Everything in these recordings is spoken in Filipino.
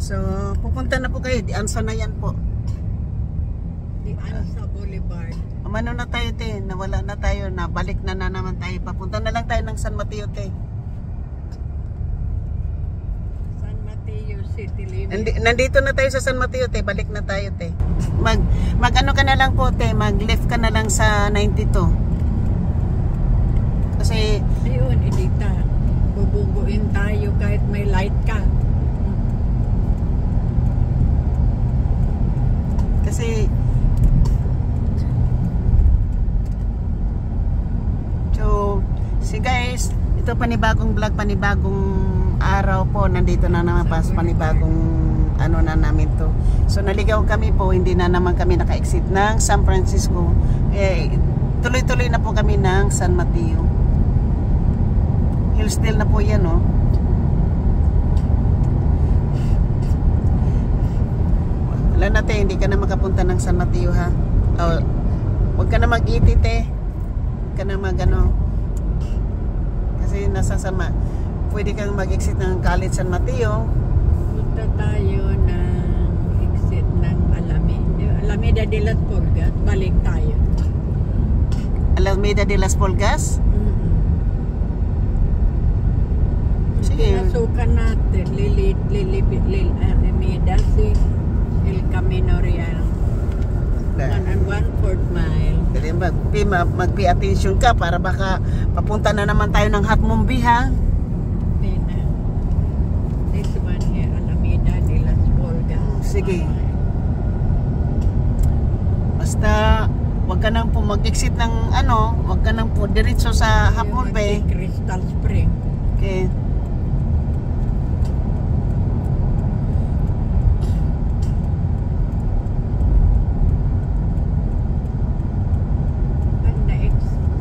So, pupunta na po kayo. Diansa na yan po. Diansa Boulevard. Umano na tayo, te. Nawala na tayo. Nabalik na naman tayo. Papunta na lang tayo ng San Mateo, te. San Mateo City Limit. Nandito na tayo sa San Mateo, te. Balik na tayo, te. Mag ano ka na lang po, te. Mag left ka na lang sa 92. Kasi Ayun, Edita. Bubuguin tayo kahit may light ka. Kasi so guys, ito panibagong vlog, panibagong araw po. Nandito na naman pas panibagong ano na namin to. So naligaw kami po, hindi na naman kami naka-exit ng San Francisco. Tuloy-tuloy na po kami ng San Mateo. Hillsdale na po yan, oh. Wala na, te, hindi ka na makapunta ng San Mateo, ha? Huwag ka na mag-itit, eh. Huwag ka na mag-ano. Kasi nasa sama. Pwede kang mag-exit ng College San Mateo. Punta tayo ng exit ng Alameda de las Pulgas. Balik tayo. Alameda de las Pulgas? Sige. Pinasukan natin. Alameda si El Camino Real. 1.25 mile. Mag-pay attention ka para baka papunta na naman tayo ng Hatmumbi, ha? This one here, Alameda de las Pulgas. Sige. Basta wag ka nang po mag-exit ng ano, wag ka nang po diretso sa Hatmumbi. Crystal Spring. Okay.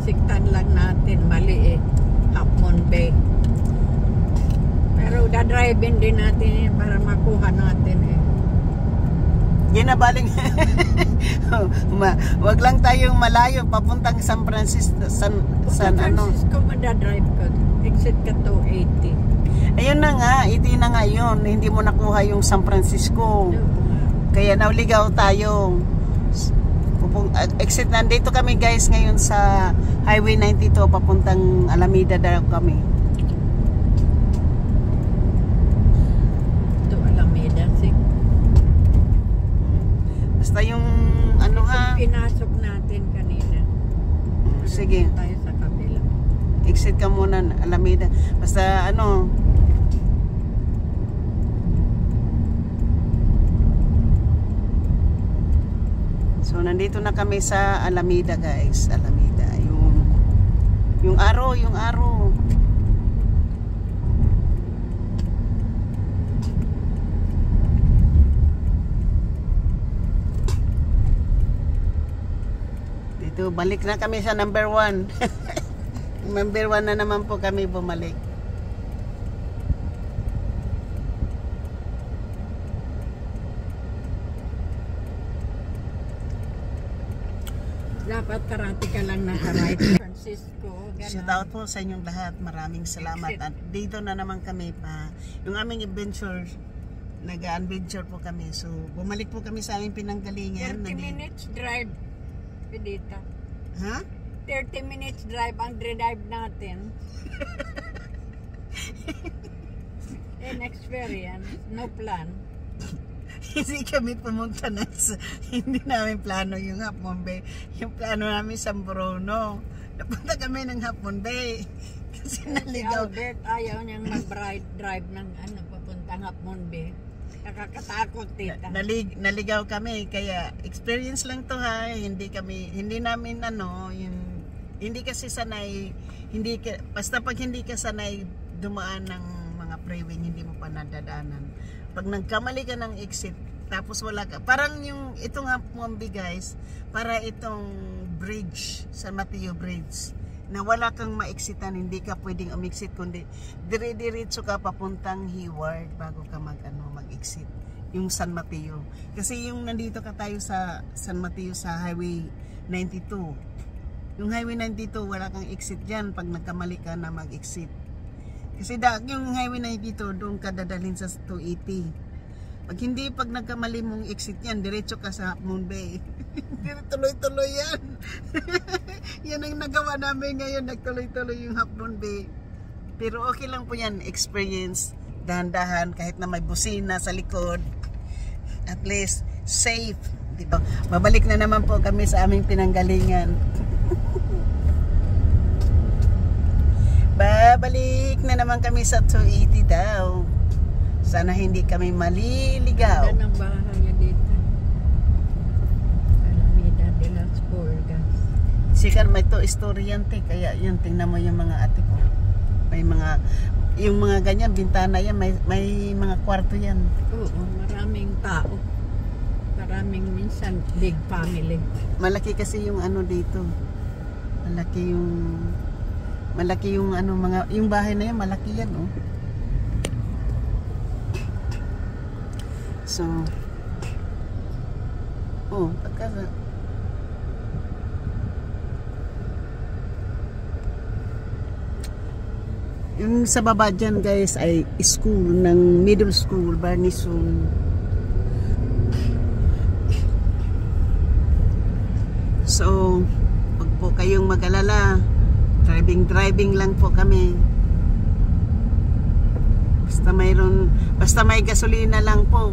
Siktan lang natin mali, Half Moon Bay. Pero dadrive-in din natin para makuha natin, Yan na baling. Wag lang tayong malayo papuntang San Francisco. San Francisco madadrive ko. Exit ka 280. Ayun na nga, iti na nga yun. Hindi mo nakuha yung San Francisco. Kaya nauligaw tayo. Exit, nandito kami guys ngayon sa Highway 92 papuntang Alameda daw kami. Ito Alameda Basta yung ano, ha, pinasok natin kanina. sige, tayo sa kabila. exit ka muna Alameda. Basta ano, so nandito na kami sa Alameda guys. Alameda. Yung araw. Dito balik na kami sa number 1. Number 1 na naman po kami bumalik. Dapat karate ka lang nasa right. Francisco. Shout out po sa inyong lahat. Maraming salamat. At dito na naman kami pa. Yung aming adventure, nag-adventure po kami. So, bumalik po kami sa aming pinanggalingan. 30 minutes drive. Dito. Ha? 30 minutes drive ang drive natin. Inexperience. No plan. Hindi kami pumunta na hindi namin plano yung Half Moon Bay. Yung plano namin sa Bruno. Napunta kami ng Half Moon Bay. Kasi naligaw. Si Albert ayaw niyang mag-drive ng papuntang Half Moon Bay. Nakakatakot, tita. Naligaw kami. Kaya experience lang to, ha. Hindi namin hindi kasi sanay, basta pag hindi ka sanay dumaan ng mga freeway, hindi mo pa nadadaanan. Pag nagkamali ka ng exit, tapos wala ka, parang yung itong Half Moon Bay guys, para itong bridge, San Mateo Bridge, na wala kang ma-exitan, hindi ka pwedeng umexit, kundi dire-diretso ka papuntang Hayward bago ka mag-exit, yung San Mateo. Kasi yung nandito ka tayo sa San Mateo sa Highway 92, yung Highway 92, wala kang exit dyan pag nagkamali ka na mag-exit. Kasi yung Highway 92, doon ka dadalhin sa 280. Pag nagkamali mong exit yan, diretso ka sa Half Moon Bay. Tuloy-tuloy yan. Yan ang nagawa namin ngayon, nagtuloy-tuloy yung Half Moon Bay. Pero okay lang po yan, experience, dahan-dahan, kahit na may busina sa likod. At least, safe. Diba? Babalik na naman po kami sa aming pinanggalingan. Babalik na naman kami sa 280 daw. Sana hindi kami maliligaw. Ganda ng bahay dito. Alameda de las Pulgas. Sikan may to story yan, te. Kaya yun, tingnan mo yung mga ate ko. May mga, yung mga ganyan, bintana yan, may mga kwarto yan. Oo, maraming tao. Maraming minsan big family. Malaki kasi yung ano dito. Malaki yung ano, yung bahay na yan, malaki yan, oh. So, pagka yung sa baba dyan guys ay school ng middle school, Barnison. So, pag po kayong mag-alala, driving lang po kami. Basta may gasolina lang po.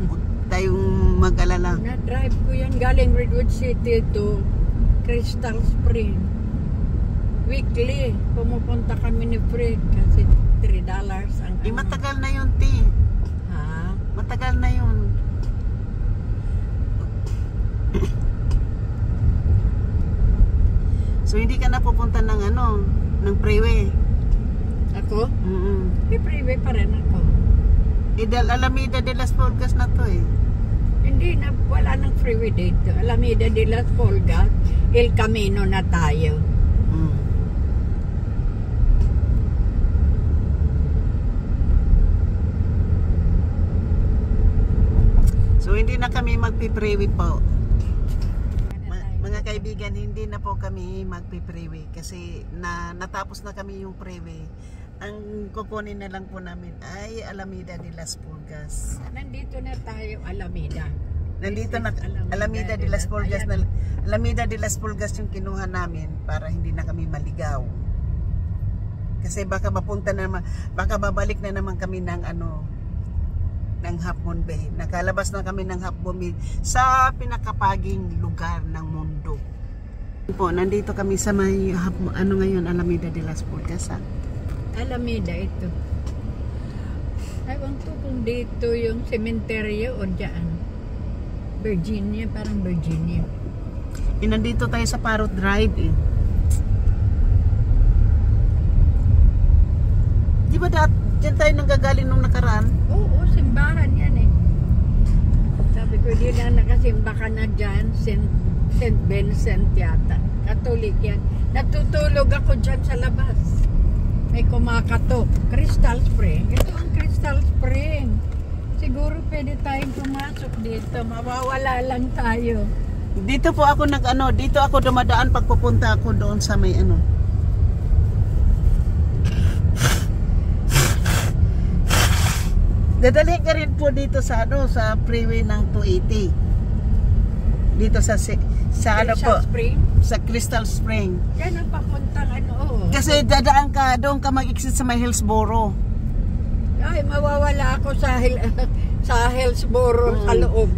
Huwag tayong mag-alala. Na-drive ko yan galing Redwood City to Crystal Spring. Weekly, pumupunta kami ni Fred kasi $3 ang Matagal na yun, T. Ha? Matagal na yun. So hindi ka na pupunta ng ng freeway. Ako? May freeway pa rin ako. Alameda de las Pulgas na to eh. Hindi na, wala nang freeway dito. Alameda de las Pulgas, El Camino na tayo. So hindi na kami magpi-freeway po. Mga kaibigan, hindi na po kami magpi-freeway kasi natapos na kami yung freeway. Ang kukunin na lang po namin ay Alameda de las Pulgas. Nandito na tayo, Alameda. Nandito na Alameda de las Pulgas na Alameda de las Pulgas yung kinuha namin para hindi na kami maligaw. Kasi baka babalik na naman kami ng ng Half Moon Bay. Nakalabas na kami ng Half Moon Bay sa pinakapaging lugar ng mundo. Po, nandito kami sa may ngayon, Alameda de las Pulgas. Alameda ito. Ewan ko kung dito yung cementerio o dyan. Virginia, parang Virginia. Nandito tayo sa Parrot Drive eh. Di ba dyan tayo nanggagaling nung nakaraan? Oo, simbahan yan eh. Sabi ko, di lang nakasimba ka na dyan, St. Vincent yata. Katolik yan. Natutulog ako dyan sa labas. May kumakatok. Crystal Spring. Ito ang Crystal Spring. Siguro pwede tayong pumasok dito. Mawawala lang tayo. Dito po ako dito ako dumadaan pag pupunta ako doon sa may Dadalhin ka rin po dito sa sa freeway ng 280. Dito sa Spring? Sa Crystal Spring. Yan ang papuntang Kasi dadaan ka, doon ka mag-exit sa may Hillsboro. Ay, mawawala ako sa Hillsboro sa loob.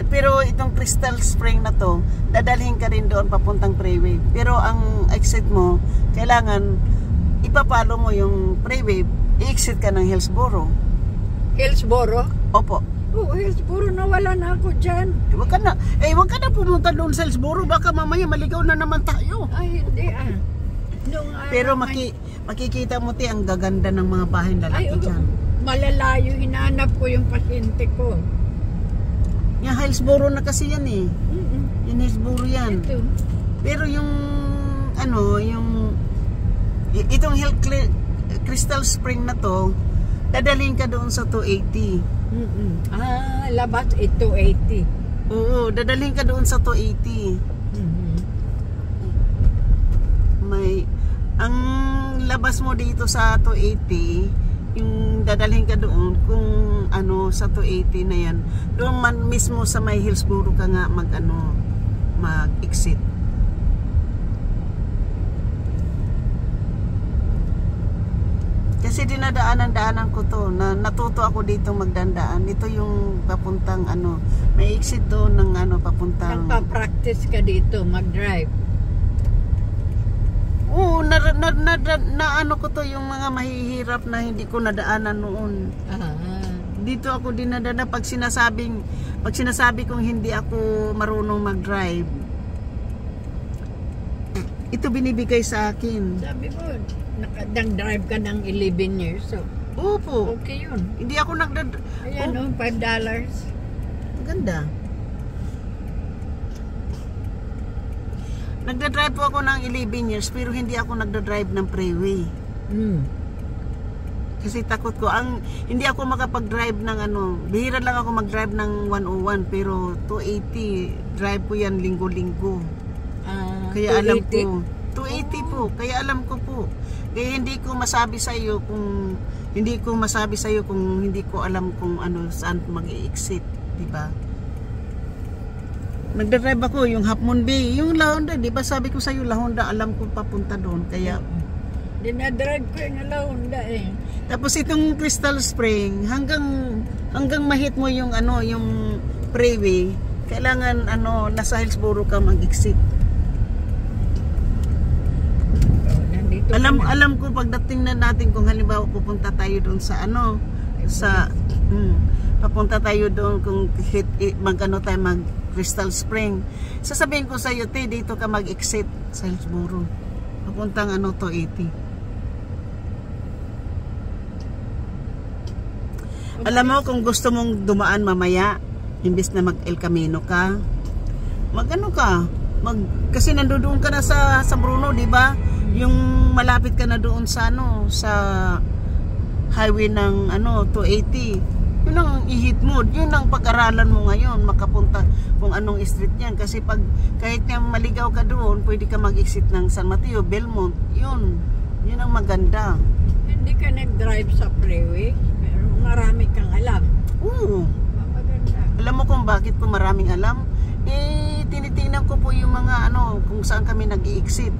Pero itong Crystal Spring na to, dadalhin ka rin doon papuntang freeway. Pero ang exit mo, kailangan ipapalo mo yung freeway, i-exit ka ng Hillsboro. Hillsboro? Opo. Oo, Hillsboro, nawala na ako dyan. Huwag ka na pumunta doon sa Hillsboro, baka mamaya maligaw na naman tayo. Ay, hindi Pero makikita mo ang gaganda ng mga bahay lalaki dyan. Malalayo, hinanap ko yung pasyente ko. Yung Hillsboro na kasi yan eh. Yung Hillsboro yan. Ito. Pero yung itong Crystal Spring na to, dadalhin ka doon sa 280. Labas 280. Oo, dadalhin ka doon sa 280. Ang labas mo dito sa 280, yung dadalhin ka doon kung sa 280 na yan. Doon man mismo sa may Hillsboro ka nga mag-exit. Kasi dinadaanan ko to. Natuto ako dito magdandaan. Ito yung papuntang may exit doon ng papuntang. Nagpa-practice ka dito mag-drive. Oo, na ko to yung mga mahihirap na hindi ko nadaanan noon. Dito ako dinadana pag sinasabi kong hindi ako marunong mag-drive. Ito binibigay sa akin. Sabi mo, nakadang-drive ka ng 11 years. So, opo. okay yun. Hindi ako Ayan, $5. Ganda. Nagda-drive po ako ng 11 years pero hindi ako nagda-drive ng freeway. Kasi takot ko. Hindi ako makapag-drive ng bihira lang ako mag-drive ng 101 pero 280 drive ko yan linggo-linggo. Kaya 280? Alam ko. 280 po. Kaya alam ko po. Kaya hindi ko masabi sa iyo kung hindi ko alam kung saan mag-i-exit, di ba? Nagda-drive ako yung Half Moon Bay, yung La Honda, di ba sabi ko sa iyo La Honda, alam ko papunta doon, kaya dinadrive ko yung La Honda eh. Tapos itong Crystal Spring, hanggang mahit mo yung yung freeway, kailangan nasa Hillsboro ka mag-exit. Alam ko pagdating na natin kung halimbawa pupunta tayo doon sa papunta tayo doon kung tayo mag Crystal Spring. Sasabihin ko sa iyo, dito ka mag-exit sa Hillsboro. Papuntang 280. Alam mo kung gusto mong dumaan mamaya, imbis na mag El Camino ka, kasi nandoon ka na sa Bruno, di ba? Yung malapit ka na doon sa sa highway ng 280. Yun ang ihit mo, yun ang pag-aralan mo ngayon, makapunta kung anong street yan. Kasi kahit nga maligaw ka doon, pwede ka mag-exit ng San Mateo, Belmont, yun ang maganda. Hindi ka nag-drive sa freeway, pero marami kang alam. Oo. Maganda. Alam mo kung bakit ko maraming alam? Tinitingnan ko po yung mga kung saan kami nag-i-exit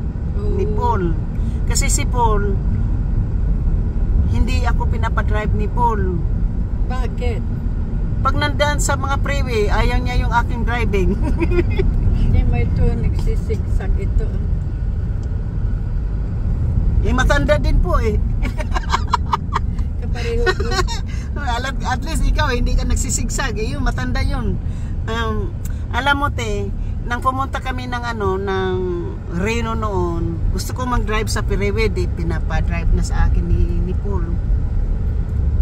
ni Paul. Kasi si Paul, hindi ako pinapadrive ni Paul. Bakit? Pag nandaan sa mga freeway, ayaw niya yung aking driving. Hindi mo ito nagsisigsag ito. Matanda din po eh. Kapareho ko. At least ikaw hindi ka nagsisigsag yung matanda yun. Alam mo nang pumunta kami ng ng Reno noon, gusto ko mag-drive sa freeway, pinapadrive na sa akin ni Paul.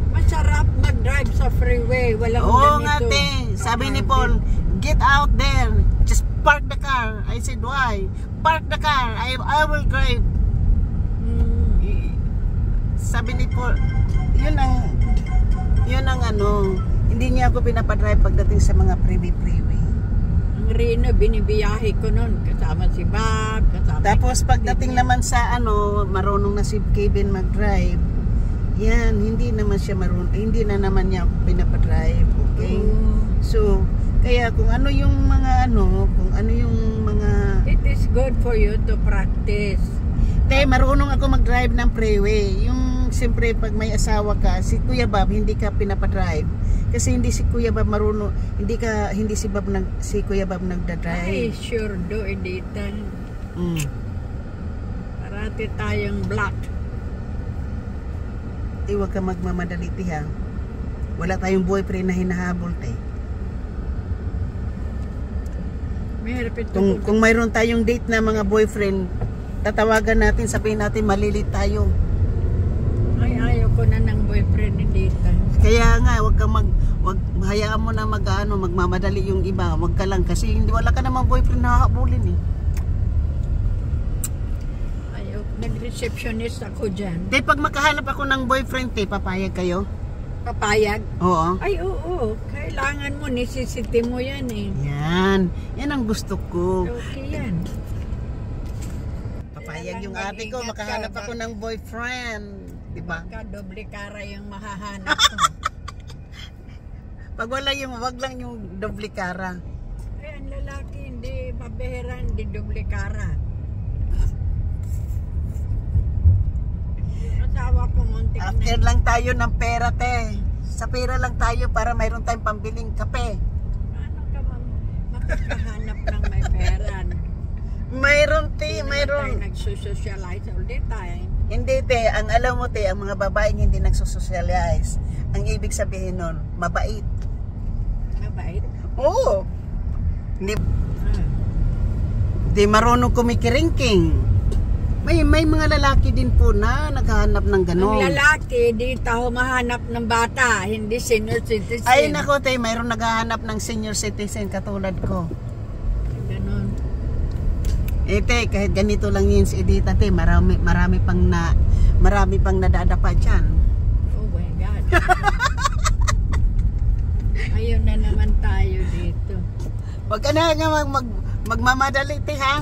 Masarap mag-drive sa freeway, walang ganito. Sabi ni Paul, get out there, just park the car. I said, why? Park the car, I will drive. Sabi ni Paul, yun ang hindi niya ako pinapadrive pagdating sa mga freeway. Ang Reno, binibiyahe ko nun, kasama si Bob, tapos pagdating naman sa marunong na si Kevin mag-drive, yan, hindi na naman niya ako pinapadrive, okay? So, kaya kung ano yung mga it is good for you to practice. Marunong ako mag-drive ng freeway. Yung siyempre pag may asawa ka, si Kuya Bob hindi ka pinapadrive. Kasi hindi si Kuya Bob marunong, hindi si Kuya Bob nagda-drive. Ay, sure do, editan. Parati tayong black. Huwag ka magmamadali ha. Wala tayong boyfriend na hinahabol Kung mayroon tayong date na mga boyfriend, tatawagan natin, sabihin natin malilit tayo. Ay, ayaw ko na ng boyfriend ni Dita. Kaya nga, hayaan mo na magmamadali yung iba. Wag ka lang kasi wala ka namang boyfriend na hahabulin eh. Ayaw, nag-receptionist ako dyan. Pag makahanap ako ng boyfriend, papayag kayo? Papayag? Oo. Ay, oo. Kailangan mo, necessity mo yan eh. Yan ang gusto ko. Okay yan. Papayag yung ate ko, makahanap ako ng boyfriend. Diba? Baka doble kara yung mahahanap ko. Pag wag lang yung doble cara. Ay, ang lalaki hindi mabihira, hindi doble cara. Yung asawa ko muntik After na. lang tayo ng pera, te. Sa pera lang tayo para mayroon tayong pambiling kape. Paano ka makakahanap ng may pera? Mayroon, te, Hindi naman mayroon. tayo nagsusocialize all the time. Hindi, te. Ang alam mo, te, ang mga babaeng hindi nagsusocialize. Ang ibig sabihin nun, mabait. Mabait. Oo. Hindi, Ah. di marunong kumikiringking. May mga lalaki din po na naghahanap ng Ang ganon. lalaki, dito humahanap ng bata, hindi senior citizen. Ay, nako, te, mayroon naghahanap ng senior citizen katulad ko. Ganon. Eh, te, kahit ganito lang yun si Edita, te, marami pang nadadapa dyan. Oh my God. Ayun na naman tayo dito. Huwag ka na nga magmamadali, te, ha?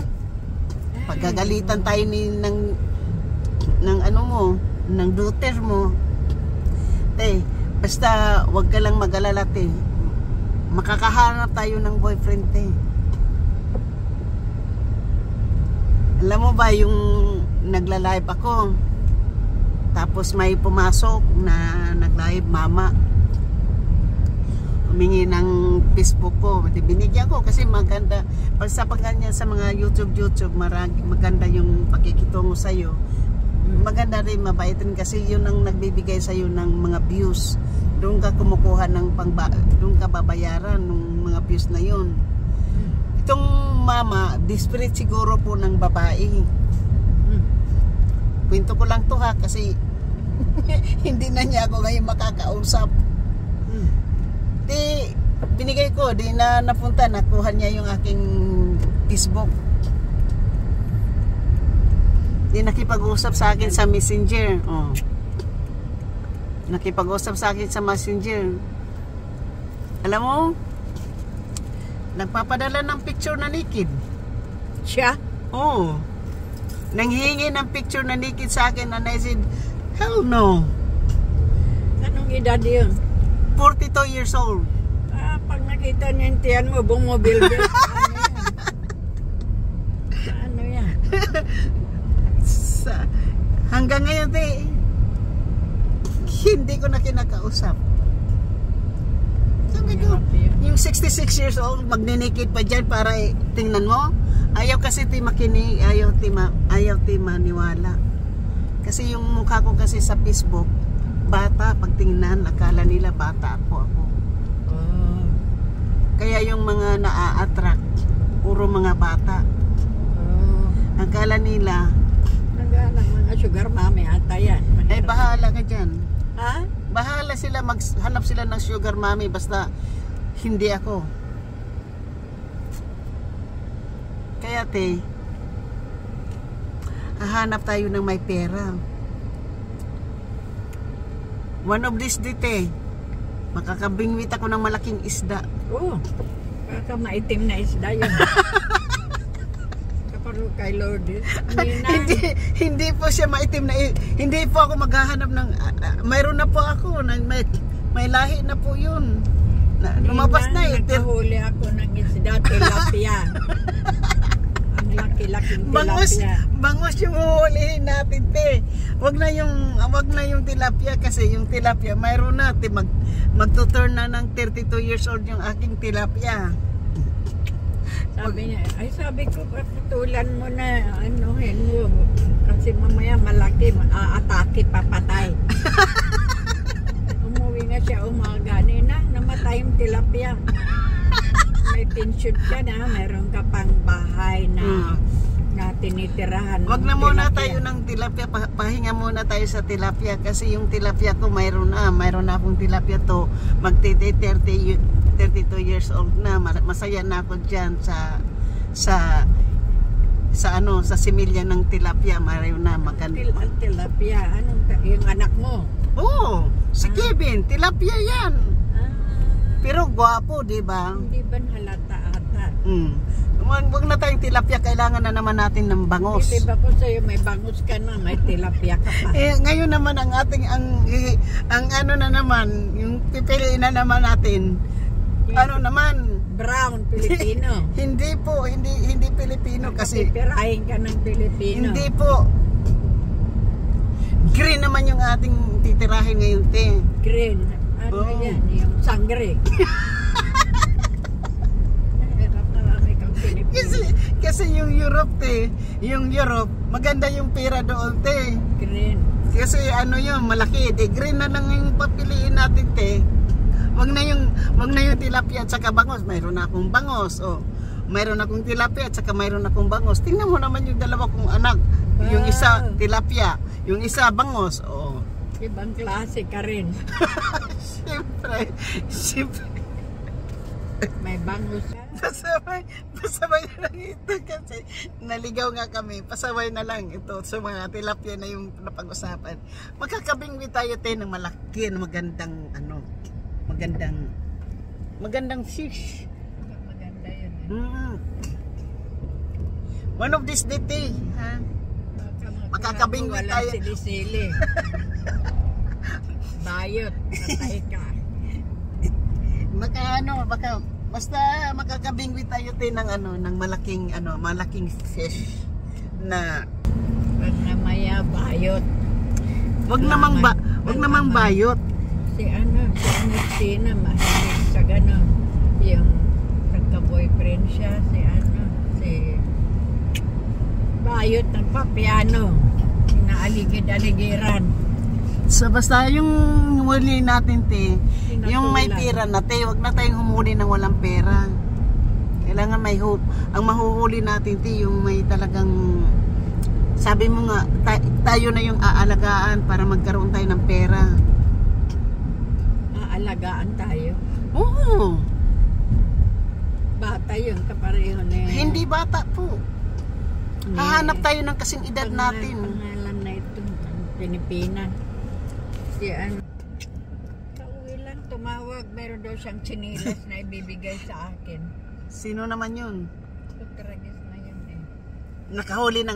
Pagkagalitan tayo ng ano mo, ng daughter mo. Te, basta huwag ka lang mag-alala, te. Makakahanap tayo ng boyfriend, te. Alam mo ba yung nagla-live ako, tapos may pumasok na nag-live mama, humingi ng Facebook ko, binigyan ko kasi maganda pag sa pagkanya sa mga YouTube maganda yung pakikitungo sa iyo, maganda rin, mabait rin kasi yun ang nagbibigay sa iyo ng mga views. Doon ka kumukuha ng doon ka babayaran ng mga views na yun. Itong mama, desperate siguro po ng babae. Kwento ko lang to, ha, kasi hindi na niya ako ngayon makakausap. Di binigay ko, di na napunta, nakuha niya yung aking Facebook. Di nakipag-usap sa akin sa Messenger. Oh. Nakipag-usap sa akin sa Messenger. Alam mo, nagpapadala ng picture na naked. Siya? Oh. Nanghihingi ng picture na naked sa akin, and I said, hell no. Anong edad yun? 42 years old. Ah, pag nakita niya yung tiyan mo, bumobilbil. Ano yan? Hanggang ngayon, hindi ko na kinakausap. Sabi ko, yung 66 years old, magninikid pa dyan para tingnan mo. Ayaw kasi makinig, ayaw maniwala. Kasi yung mukha ko kasi sa Facebook, bata, pag tingnan, akala nila bata ako. Oh. Kaya yung mga naa-attract, puro mga bata. Oh. Akala nila, Naghanap mga sugar mommy ata yan. eh bahala ka dyan. Ha? Bahala sila, maghanap sila ng sugar mommy, basta hindi ako. Kaya te, hahanap tayo ng may pera. One of these day, te, makakabingwit ako ng malaking isda. Oo. Baka maitim na isda yun. Kaparo kay Lourdes. Hindi po siya maitim na, hindi po ako maghahanap ng, mayroon na po ako, may lahi na po yun. Lumabas na eh. Nakahuli ako ng isda, tilapia. Ang laki-laking tilapia. Bangos yung uhulihin natin, te. Wag na yung tilapia, kasi yung tilapia mayroon na, te, magtuturn na ng 32 years old yung aking tilapia. Sabi niya, sabi ko, patulan mo na, anuhin mo. Kasi mamaya malaki, aatake, papatay. Umuwi nga siya umaga, namatay yung tilapia. May pension ka na, meron ka pang bahay na tinitirahan. Wag na muna tayo ng tilapia, pahinga muna tayo sa tilapia, kasi yung tilapia ko mayroon na akong tilapia to, magtiti 32 years old na, masaya na ako dyan sa similya ng tilapia, mayroon na maganda. Tilapia, yung anak mo? Oo, si Kevin, tilapia yan. Pero gwapo, di ba? Hindi ba halata ata? Wag na tayong tilapia, kailangan na naman natin ng bangos. Hindi ba ko sa'yo may bangus ka na, may tilapia ka pa? Ngayon naman ang ating ang ano na naman, yung pipiliin na naman natin, Ano naman? Brown, Pilipino. Hindi po, hindi Pilipino kasi. Pipirahin ka ng Pilipino. Hindi po. Green naman yung ating titirahin ngayon, te. Green. Ano yan? Yung sangre. Marami kang Pilipino. Kasi yung Europe, maganda yung pera doon, te. Green. Kasi ano yun, malaki. De, green na lang yung papiliin natin, te. Wag na yung tilapia at saka bangos. Mayroon na akong bangos. Oh. Mayroon akong tilapia at saka mayroon akong bangos. Tingnan mo naman yung dalawa kong anak. Wow. Yung isa tilapia, yung isa bangos. Oh. Ibang klase ka rin. Siyempre. May bangus. Pasabay na lang ito kasi naligaw nga kami. Pasabay na lang ito sa mga tilapia na yung napag-usapan. Magkakabingwi tayo tayo ng malaki na magandang fish. Maganda yun. One of these day, ha? Makakabingwi tayo. Walang sili-sili. Bayot. Patay ka. Basta makakabingwi tayo tayo ng malaking fish na Wag na maya bayot. wag namang bayot. Si Ernestina mahilig sa gano'n. Yung nagka-boyfriend siya, si Bayot nagpa-piano. Inaaligid-aligiran. So basta yung huli natin, te, yung may pera na, te, wag na tayong humuli ng walang pera. Kailangan may hope. Ang mahuhuli natin, te, yung may talagang, sabi mo nga, tayo na yung aalagaan para magkaroon tayo ng pera. Aalagaan tayo. Oo. Bata yun, kapareho na yun. Hindi bata po. Hahanap tayo ng kasing edad natin. Pangalan na ito, Pilipinas. Si kauwi lang, tumawag. Meron daw siyang chinilas na ibibigay sa akin. Sino naman yun? Tragis na yun eh. Nakahuli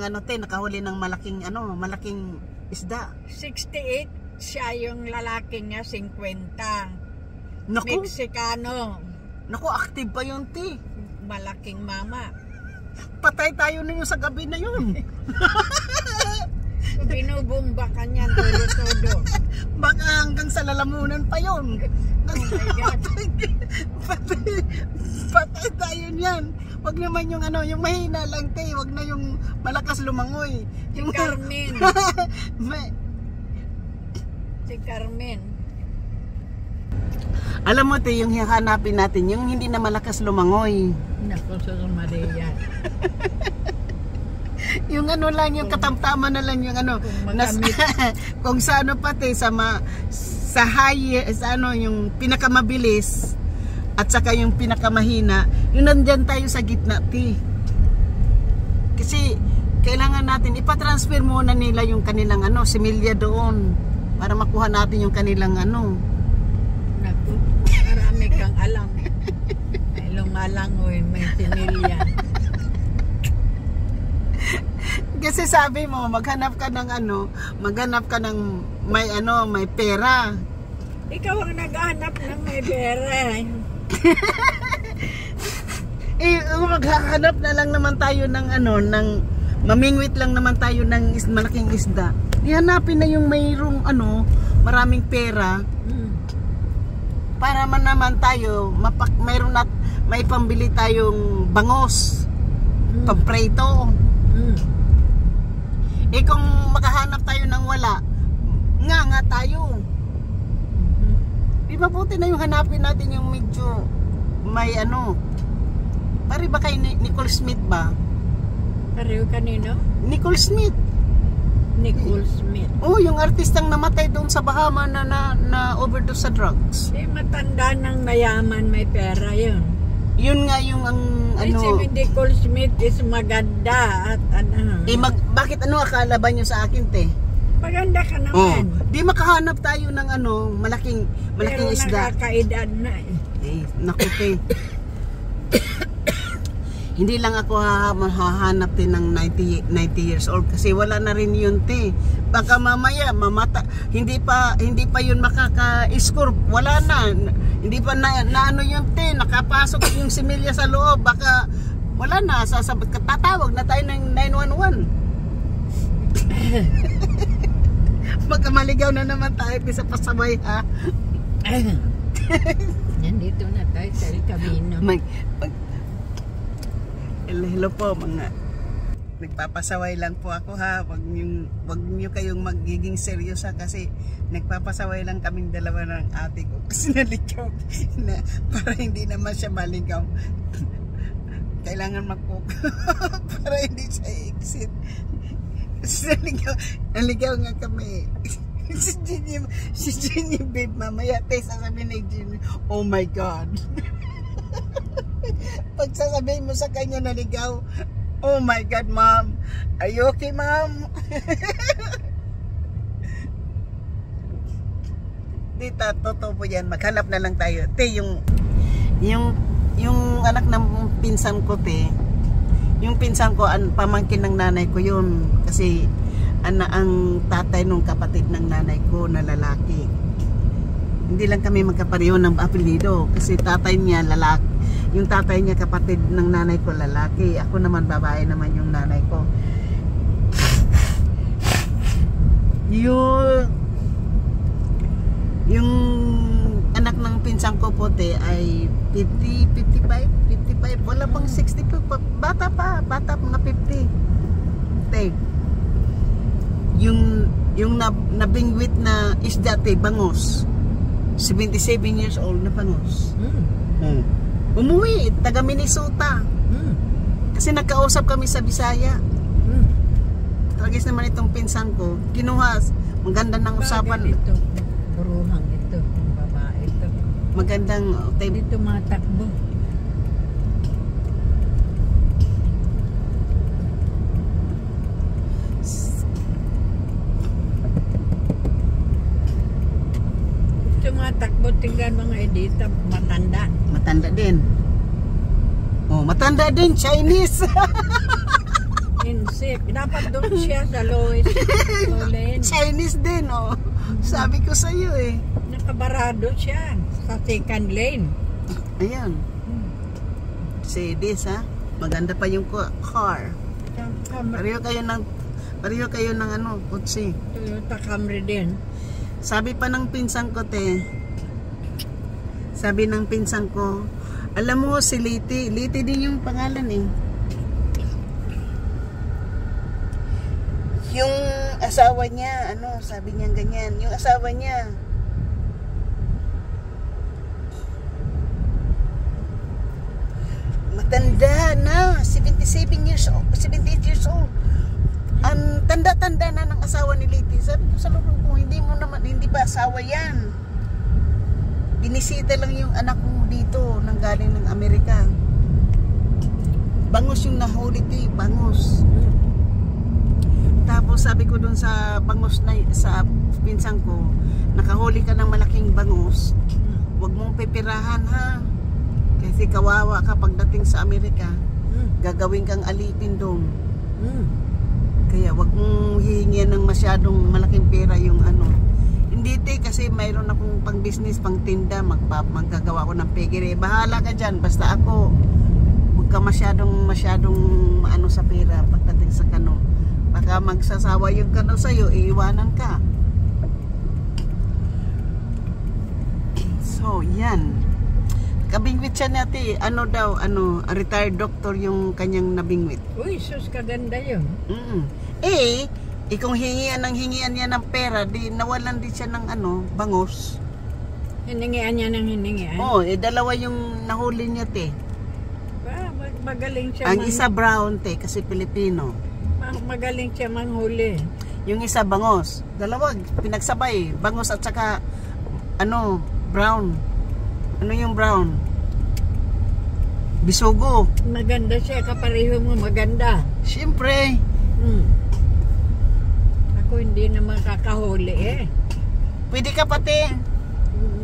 ng malaking isda. 68 siya, yung lalaki niya 50. Naku, Meksikano. active pa yun, te. Malaking mama. Patay tayo na yun sa gabi na yun. Binubumba ka niyan, todo-todo. Baka hanggang sa lalamunan pa yun. Oh my God. Patay tayo niyan. Wag naman yung yung mahina lang, te. Wag na yung malakas lumangoy. Yung Carmen. Si Carmen. Alam mo, te, yung hahanapin natin, yung hindi na malakas lumangoy. Naku, sa Maria. Yung lang, yung katamtaman na lang yung kung sa pati sa high, yung pinakamabilis at saka yung pinakamahina, yung nandyan tayo sa gitna, te. Kasi kailangan natin ipatransfer muna nila yung kanilang similya doon para makuha natin yung kanilang Naku, marami kang alam. May lumalangoy, may similya. Kasi sabi mo, maghanap ka ng may pera. Ikaw ang naghahanap ng may pera. Maghahanap na lang naman tayo ng mamingwit lang naman tayo ng malaking isda. Ihanapin na yung mayroong maraming pera. Para man naman tayo may pambili tayong bangos, pamprito. Kung makahanap tayo ng wala, nga tayo. Di ba buti na yung hanapin natin yung medyo may pare ba kay Nicole Smith ba? Pareho kanino? Nicole Smith. Nicole Smith. Oh, yung artistang namatay doon sa Bahama na overdose sa drugs. Matanda ng mayaman, may pera yun. Yun nga yung Si Nicole Smith is maganda at bakit akala ba nyo sa akin, te? Maganda ka naman. Di makahanap tayo ng malaking pero isda. Pero nakakaedad na naku, te. Hindi lang ako hahanap din ng 90 years old kasi wala na rin yun te. Baka mamaya hindi pa yun makaka-score. Wala na. Hindi pa na ano yun te, nakapasok yung similya sa loob. Baka wala na, tatawag na tayo ng 911. Baka maligaw na naman tayo sa pasabay ha. Nandito na tayo sa El Camino. Hello po mga nagpapasaway lang po ako ha. Wag niyo kayong magiging seryosa kasi nagpapasaway lang kaming dalawa ng ate ko kasi naligaw na para hindi naman siya maligaw. Kailangan para hindi siya exit. Naligaw nga kami. Si Jenny babe, mamaya tayo sasabihin ni Jenny, oh my God. Pag sasabihin mo sa kanya naligaw, oh my God ma'am, are you okay ma'am? Dita, totoo po yan, maghanap na lang tayo. Te, yung anak ng pinsan ko te, yung pinsan ko, pamangkin ng nanay ko yun. Kasi ang tatay nung kapatid ng nanay ko na lalaki. Hindi lang kami magkapareho ng apelyido. Kasi tatay niya lalaki. Yung tatay niya kapatid ng nanay ko lalaki. Ako naman babae naman yung nanay ko. Yung anak ng pinsan ko po te ay 55, wala pang 62, bata mga 50 te. Yung nabingwit na isda te, bangus, 77 years old na bangus. Umuwi, taga Minnesota. Kasi nagkausap kami sa Bisaya. Tragis naman itong pinsan ko, kinuha, maganda ng usapan ito, buruhang ito, babae ito. Magandang dito matakbo. Tumatakbo, tingnan mga edita, matanda din. Oh, matanda din, Chinese. Insip, dapat doon siya sa lowest lane. Chinese din, oh. Sabi ko sa iyo eh. Nakabarado siya sa second lane. Ayan. Mercedes ha. Maganda pa yung car. Pareho kayo ng ano, kutsi. Toyota Camry din. Sabi pa ng pinsan ko te. Sabi ng pinsan ko, alam mo si Liti din yung pangalan eh. Yung asawa niya, ano, sabi niya ganyan. Yung asawa niya, matanda na, 78 years old. Ang tanda-tanda na ng asawa ni Liti. Sabi ko sa loob ko, hindi ba asawa yan? Binisita lang yung anak mo dito, nang galing ng Amerika. Bangus yung nahuli ito, bangus. Tapos sabi ko dun sa bangus na, sa pinsang ko, nakahuli ka ng malaking bangus, huwag mong pipirahan ha. Kasi kawawa ka pagdating sa Amerika, gagawin kang alipin doon. Kaya wag mong hihingian ng masyadong malaking pera yung ano. Hindi te, kasi mayroon akong pang business, pang tinda, magkagawa ko ng pegere. Bahala ka dyan, basta ako. Huwag ka masyadong ano sa pera pagdating sa kano. Baka magsasawa yung kano sa'yo, iiwanan ka. So, yan. Kabingwit siya natin, retired doctor yung kanyang nabingwit. Uy, sus, kaganda yun. Kung hingian niya ng pera, di nawalan din siya ng bangus. Hiningian niya ng hiningian? Oo, dalawa yung nahuli niya te. Magaling siya. Ang isa brown te, kasi Pilipino. Magaling siya manghuli. Yung isa bangus. Dalawa, pinagsabay. Bangus at saka, brown. Ano yung brown? Bisugo. Maganda siya, kapareho mo maganda. Siyempre. Ako hindi na makakahuli eh. Pwede ka pati.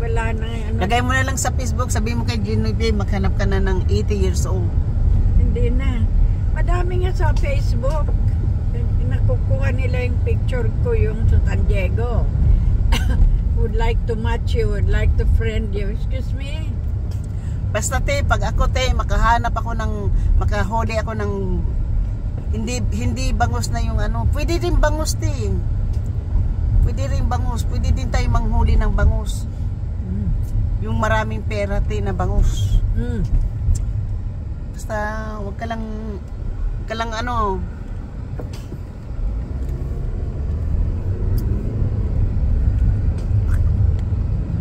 Wala na Lagay mo na lang sa Facebook, sabi mo kay Genevieve, maghanap ka na ng 80 years old. Hindi na. Madami nga sa Facebook. Nakukuha nila yung picture ko yung sa San Diego. Would like to match you, would like to friend you. Excuse me? Basta te, pag ako te, makahuli ako ng hindi bangus na yung ano. Pwede din bangus te. Pwede rin bangus. Pwede din tayo manghuli ng bangus. Yung maraming pera te na bangus. Basta wag ka lang ano.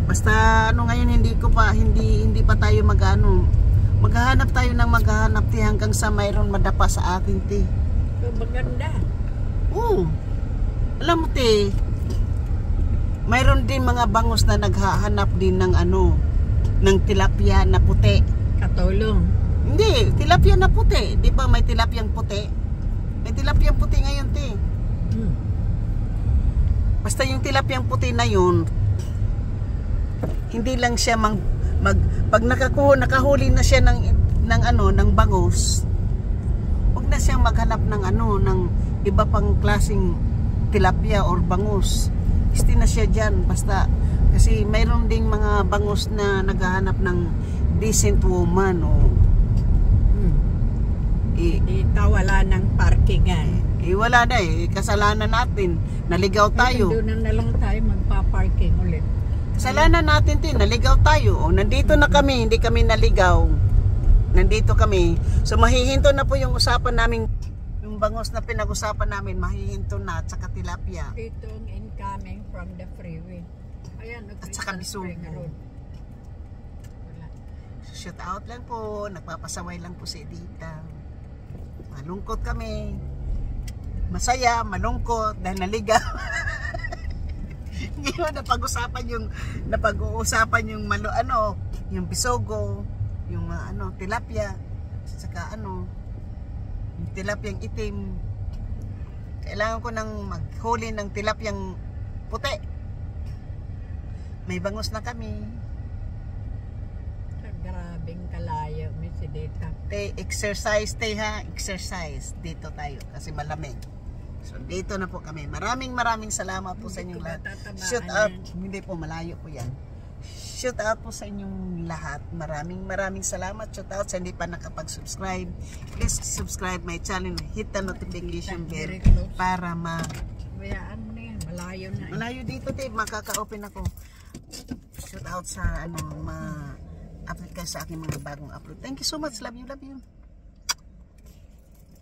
Basta ano ngayon hindi pa tayo maghahanap tayo ng maghahanap ti hanggang sa mayroon madapa sa akin ti. So, maganda. Oo. Alam mo ti, mayroon din mga bangus na naghahanap din ng ano, ng tilapia na puti. Katulong. Hindi, tilapia na puti. Di ba may tilapiang puti? May tilapiang puti ngayon ti. Basta yung tilapiang puti na yun, hindi lang siya pag nakahuli na siya ng bangus, huwag na siyang maghanap ng iba pang klaseng tilapia or bangus. Isti na siya dyan, basta kasi mayroon ding mga bangus na naghahanap ng decent woman o wala ng parkingan. Wala na kasalanan natin, naligaw tayo. Doon na lang tayo magpa-parking ulit. Kasalanan natin din, naligaw tayo. O, nandito na kami, hindi kami naligaw. Nandito kami. So mahihinto na po yung usapan namin, yung bangus na pinag-usapan namin, mahihinto na at saka tilapia. Dito ang incoming from the freeway. Ayan, At saka Bisugo. Shout out lang po, nagpapasaway lang po si Edita. Malungkot kami. Masaya, malungkot dahil naligaw. Ngayon napag-uusapan yung yung bisogo, yung tilapia, saka yung tilapyang itim. Kailangan ko nang maghuli ng tilapyang puti. May bangus na kami. Grabing kalayo, Miss Edita. Exercise dito tayo kasi malamig. So dito na po kami. Maraming salamat po sa inyong lahat. Shout out, hindi po malayo po yan. Shout out po sa inyong lahat. Maraming salamat. Shout out sa hindi pa nakapag-subscribe. Please subscribe my channel. Hit the notification bell para Bayaan mo na yan. Malayo na. Malayo dito, makaka-open ako. Shout out sa ma-upload ka sa aking mga bagong upload. Thank you so much. Love you.